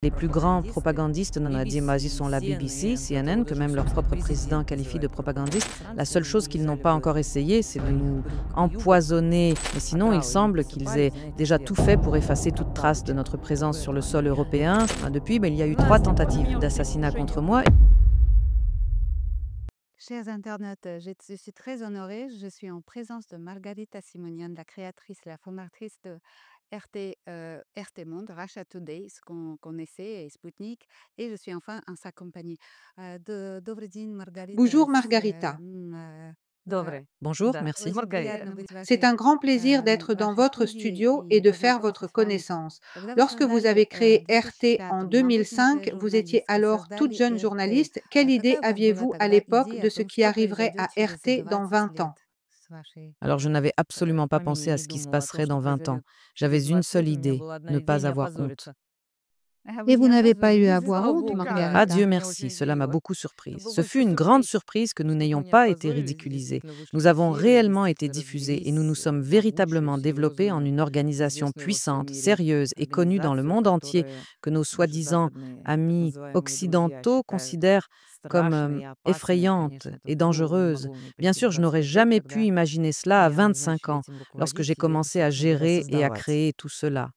Les plus grands propagandistes néo-nazis sont la BBC, CNN, que même leur propre président qualifie de propagandiste. La seule chose qu'ils n'ont pas encore essayé, c'est de nous empoisonner. Mais sinon, il semble qu'ils aient déjà tout fait pour effacer toute trace de notre présence sur le sol européen. Depuis, il y a eu 3 tentatives d'assassinat contre moi. Chers internautes, je suis très honorée. Je suis en présence de Margarita Simonian, la créatrice et la fondatrice de RT, RT Monde, Russia Today, ce qu'on connaissait, et Sputnik, et je suis enfin en sa compagnie. Добрый день, Margarita. Bonjour Margarita. Bonjour, merci. Очень приятно быть в C'est вашей, un grand plaisir d'être dans вашей votre студии studio et и de faire votre познакомиться с вами. connaissance. Когда вы Lorsque vous создали avez créé в RT en 2005-м научный 2005, vous étiez журналист и alors toute создали jeune РТ, journaliste. Quelle idée какая у вас была aviez-vous à тогда l'époque идея de о ce том, qui что arriverait произойдет à через RT dans 20 20 лет ans? с вашей... Alors, je n'avais absolument pas pensé à ce qui se passerait dans 20 ans. J'avais une seule idée, ne pas avoir honte. Et vous n'avez pas eu à avoir honte, Ah Margarita? Dieu merci, cela m'a beaucoup surprise. Ce fut une grande surprise que nous n'ayons pas été ridiculisés. Nous avons réellement été diffusés et nous nous sommes véritablement développés en une organisation puissante, sérieuse et connue dans le monde entier que nos soi-disant amis occidentaux considèrent comme effrayante et dangereuse. Bien sûr, je n'aurais jamais pu imaginer cela à 25 ans, lorsque j'ai commencé à gérer et à créer tout cela.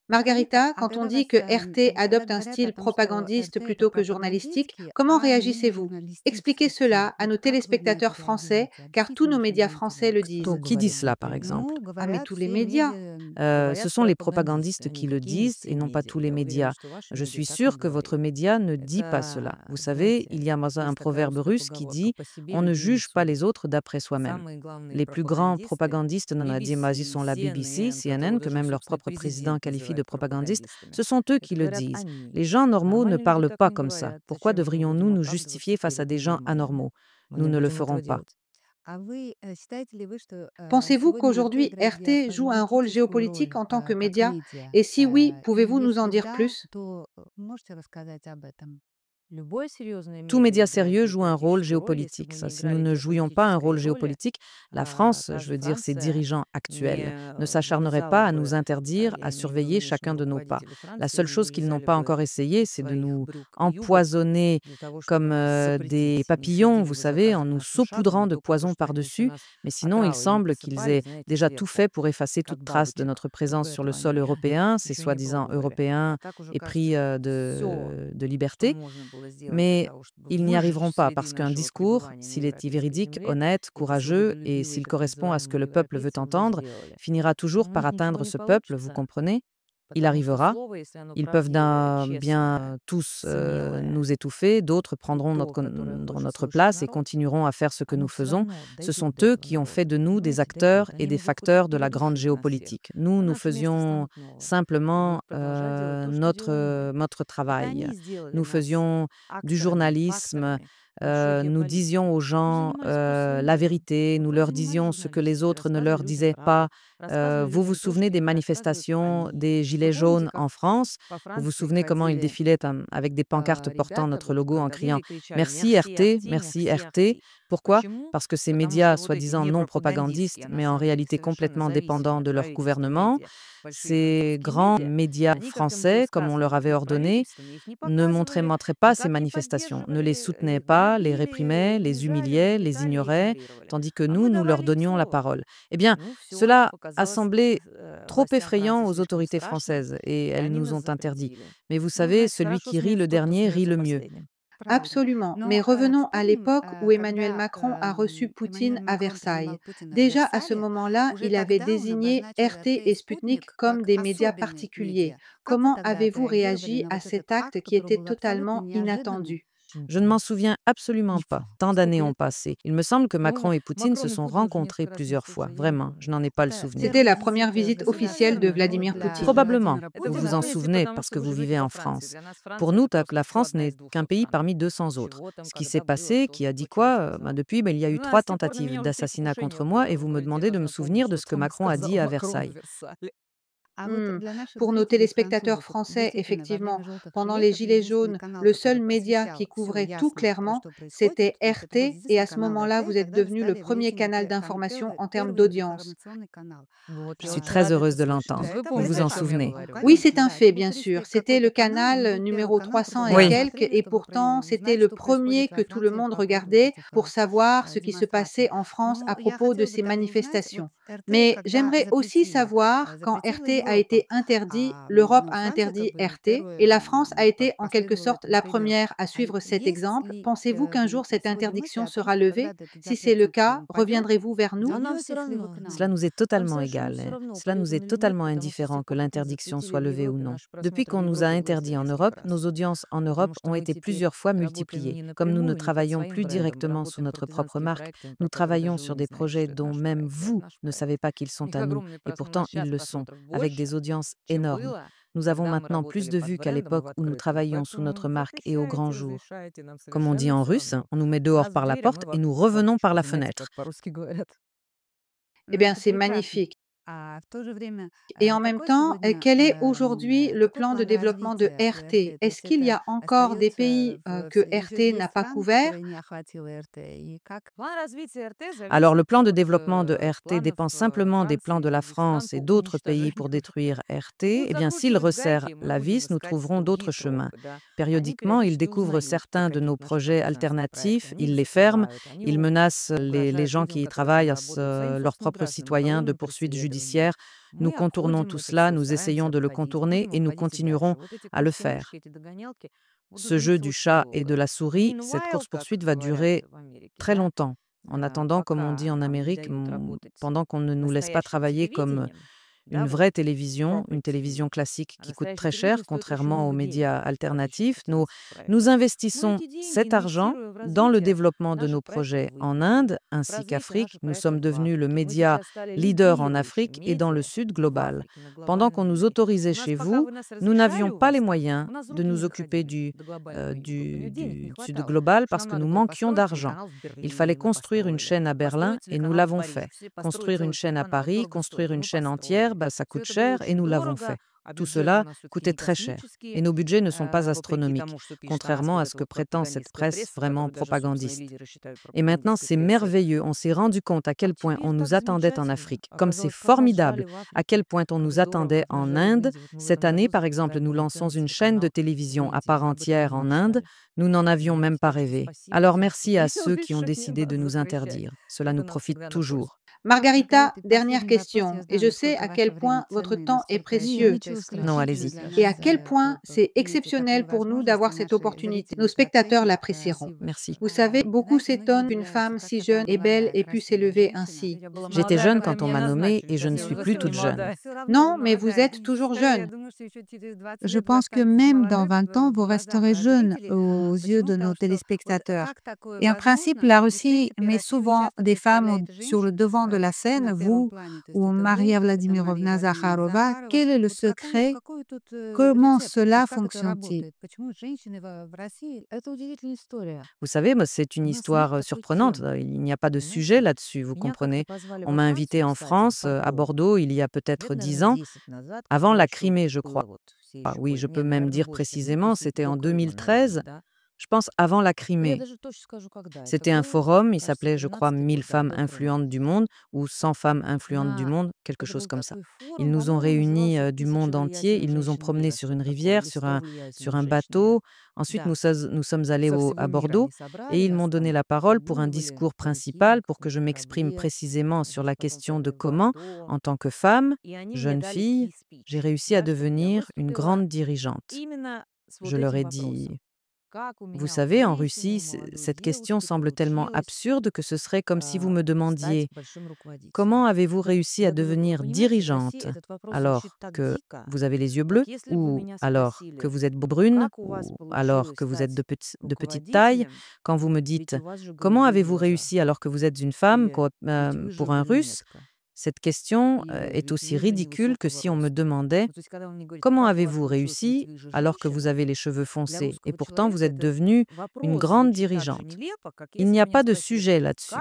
Margarita, quand on Когда вас, dit que RT когда adopte un говорят о style том, что propagandiste РТ это plutôt que journalistique, пропагандистский, comment а не réagissez-vous? Expliquez журналистический стиль, cela à вот nos как вы на это téléspectateurs français, реагируете? car Объясните tous nos нашим médias français зрителям. le Donc, disent. qui dit cela, par exemple? Ну, Ah, mais говорят tous les все médias. медиа, Ce говорят sont les пропагандисты, propagandistes а qui le никакие не disent все et non pas медиа. tous les Я уверена, médias. что ваши Je медиа suis так не sûre que votre говорит. média ne dit pas cela. Это, Vous savez, знаете, il y a un есть такая proverbe русская russe qui поговорка: dit: «По себе «On ne людей не juge pas судят». les autres d'après soi-même». Самые главные Les plus grands пропагандисты propagandistes néo-nazis BBC, sont la BBC, CNN, CNN, которого que даже même их leur собственный propre président президент qualifie de называет propagandistes. пропагандистами. Ce sont eux Это qui le говорят disent. они. Les gens А normaux ne нормальные люди parlent так pas не comme ça. говорят. Pourquoi Зачем мы devrions-nous будем nous оправдываться justifier face à перед des gens нормальными? anormaux? Мы Nous не ne le будем ferons этого pas. делать. А вы считаете ли вы, что Pensez-vous сегодня РТ qu'aujourd'hui играет RT joue un rôle геополитическую géopolitique роль en tant que как média? медиа? Et si oui, И pouvez-vous nous en если dire да, plus? то можете рассказать об этом? Tout média sérieux joue un rôle géopolitique. Ça, si nous ne jouions pas un rôle géopolitique, la France, je veux dire ses dirigeants actuels, ne s'acharneraient pas à nous interdire, à surveiller chacun de nos pas. La seule chose qu'ils n'ont pas encore essayé, c'est de nous empoisonner comme des papillons, vous savez, en nous saupoudrant de poison par-dessus. Mais sinon, il semble qu'ils aient déjà tout fait pour effacer toute trace de notre présence sur le sol européen, ces soi-disant Européens épris de liberté. Mais ils n'y arriveront pas parce qu'un discours, s'il est véridique, honnête, courageux et s'il correspond à ce que le peuple veut entendre, finira toujours par atteindre ce peuple, vous comprenez? Il arrivera. Ils peuvent bien tous nous étouffer, d'autres prendront notre place et continueront à faire ce que nous faisons. Ce sont eux qui ont fait de nous des acteurs et des facteurs de la grande géopolitique. Nous, nous faisions simplement notre travail. Nous faisions du journalisme. Nous disions aux gens la vérité, nous leur disions ce que les autres ne leur disaient pas. Vous vous souvenez des manifestations des Gilets jaunes en France? Vous vous souvenez comment ils défilaient avec des pancartes portant notre logo en criant «Merci RT, merci RT». Pourquoi? Parce que ces médias, soi-disant non propagandistes, mais en réalité complètement dépendants de leur gouvernement, ces grands médias français, comme on leur avait ordonné, ne montraient pas ces manifestations, ne les soutenaient pas, les réprimaient, les humiliaient, les ignoraient, tandis que nous, nous leur donnions la parole. Eh bien, cela a semblé trop effrayant aux autorités françaises et elles nous ont interdit. Mais vous savez, celui qui rit le dernier rit le mieux. Правда. Absolument. Mais Но revenons à вспомним, l'époque où Emmanuel когда Macron a reçu Эммануэль Poutine à Макрон принимал Versailles. Путина в Déjà à ce Версале, moment-là, уже il avait тогда он désigné обозначил РТ RT и et Sputnik Спутник comme как des médias особенные particuliers. медиа. Как вы Comment тогда avez-vous отреагировали réagi на à вот этот cet acte акт, qui который était был абсолютно totalement неожиданным? inattendu? Je ne m'en souviens absolument pas. Tant d'années Сколько ont лет? passé. Il me semble que Macron По-моему, et Poutine se Макрон и sont Путин уже rencontrés несколько раз вместе plusieurs fois. были. Vraiment, je n'en ai pas le Это souvenir. C'était первый la première визит visite officielle de государственный, но Vladimir для Poutine. Probablement. Владимира Vous Путина vous en это souvenez parce que vous vivez en France. Pour nous, la France n'est qu'un pays parmi 200 autres. Ce qui s'est passé, qui a dit quoi? Depuis, il y a eu 3 tentatives d'assassinat contre moi et vous me demandez de me souvenir de ce que Macron a dit à Versailles. Mmh. Pour nos téléspectateurs français, effectivement, pendant les Gilets jaunes, le seul média qui couvrait tout clairement, c'était RT et à ce moment-là, vous êtes devenu le premier canal d'information en termes d'audience. Je suis très heureuse de l'entendre. Vous vous en souvenez? Oui, c'est un fait, bien sûr. C'était le canal numéro 300 et Oui. quelques et pourtant, c'était le premier que tout le monde regardait pour savoir ce qui se passait en France à propos de ces manifestations. Mais j'aimerais aussi savoir, quand RT a été interdit, l'Europe a interdit RT et la France a été en quelque sorte la première à suivre cet exemple. Pensez-vous qu'un jour cette interdiction sera levée? Si c'est le cas, reviendrez-vous vers nous? Cela nous est totalement égal, hein. Cela nous est totalement indifférent que l'interdiction soit levée ou non. Depuis qu'on nous a interdits en Europe, nos audiences en Europe ont été plusieurs fois multipliées. Comme nous ne travaillons plus directement sous notre propre marque, nous travaillons sur des projets dont même vous ne savez pas qu'ils sont à nous, et pourtant ils le sont, avec des audiences énormes. Nous avons maintenant plus de vues qu'à l'époque où nous travaillions sous notre marque et au grand jour. Comme on dit en russe, on nous met dehors par la porte et nous revenons par la fenêtre. Eh bien, c'est magnifique. Et en même temps, quel est aujourd'hui le plan de développement de RT? Est-ce qu'il y a encore des pays, que RT n'a pas couverts? Alors, le plan de développement de RT dépend simplement des plans de la France et d'autres pays pour détruire RT. Eh bien, s'ils resserrent la vis, nous trouverons d'autres chemins. Périodiquement, ils découvrent certains de nos projets alternatifs, ils les ferment, ils menacent les gens qui y travaillent, leurs propres citoyens, de poursuites judiciaires. Nous contournons tout cela, nous essayons de le contourner et nous continuerons à le faire. Ce jeu du chat et de la souris, cette course-poursuite va durer très longtemps. En attendant, comme on dit en Amérique, pendant qu'on ne nous laisse pas travailler comme une vraie télévision, une télévision classique qui coûte très cher, contrairement aux médias alternatifs. Nous investissons cet argent dans le développement de nos projets en Inde ainsi qu'Afrique. Nous sommes devenus le média leader en Afrique et dans le Sud global. Pendant qu'on nous autorisait chez vous, nous n'avions pas les moyens de nous occuper du Sud global parce que nous manquions d'argent. Il fallait construire une chaîne à Berlin et nous l'avons fait. Construire une chaîne à Paris, construire une chaîne entière, ça coûte cher et nous l'avons fait. Tout cela coûtait très cher et nos budgets ne sont pas astronomiques, contrairement à ce que prétend cette presse vraiment propagandiste. Et maintenant, c'est merveilleux, on s'est rendu compte à quel point on nous attendait en Afrique, comme c'est formidable, à quel point on nous attendait en Inde. Cette année, par exemple, nous lançons une chaîne de télévision à part entière en Inde. Nous n'en avions même pas rêvé. Alors merci à ceux qui ont décidé de nous interdire. Cela nous profite toujours. Margarita, dernière question, et je sais à quel point votre temps est précieux. Non, allez-y. Et à quel point c'est exceptionnel pour nous d'avoir cette opportunité. Nos spectateurs l'apprécieront. Merci. Vous savez, beaucoup s'étonnent qu'une femme si jeune et belle ait pu s'élever ainsi. J'étais jeune quand on m'a nommée et je ne suis plus toute jeune. Non, mais vous êtes toujours jeune. Je pense que même dans 20 ans, vous resterez jeune aux yeux de nos téléspectateurs. Et en principe, la Russie met souvent des femmes sur le devant de la scène, vous ou Maria Vladimirovna Zakharova. Quel est le secret? Comment cela fonctionne-t-il? Vous savez, moi, c'est une histoire surprenante. Il n'y a pas de sujet là-dessus, vous comprenez. On m'a invité en France, à Bordeaux, il y a peut-être 10 ans, avant la Crimée, je crois. Ah oui, je peux même dire précisément, c'était en 2013. Je pense avant la Crimée. C'était un forum, il s'appelait, je crois, 1000 femmes influentes du monde ou 100 femmes influentes du monde, quelque chose comme ça. Ils nous ont réunis du monde entier, ils nous ont promenés sur une rivière, sur un bateau. Ensuite, nous sommes allés à Bordeaux et ils m'ont donné la parole pour un discours principal pour que je m'exprime précisément sur la question de comment, en tant que femme, jeune fille, j'ai réussi à devenir une grande dirigeante. Je leur ai dit... Vous savez, en Russie, cette question semble tellement absurde que ce serait comme si vous me demandiez « Comment avez-vous réussi à devenir dirigeante alors que vous avez les yeux bleus ou alors que vous êtes brune ou alors que vous êtes de petite taille ?» Quand vous me dites « Comment avez-vous réussi alors que vous êtes une femme pour un Russe ?» Cette question est aussi ridicule que si on me demandait « Comment avez-vous réussi alors que vous avez les cheveux foncés et pourtant vous êtes devenue une grande dirigeante ?» Il n'y a pas de sujet là-dessus.